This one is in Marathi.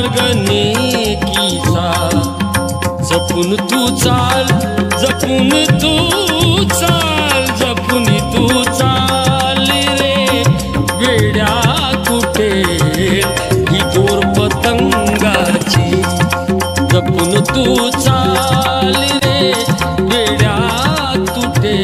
मार्ग नेकीचा, जपून तू चाल, जपून तू चाल, जपून तू चाल रे वेड्या, कुठे ही दोर पतंगाची, जपून तू चाल रे वेड्या, कुठे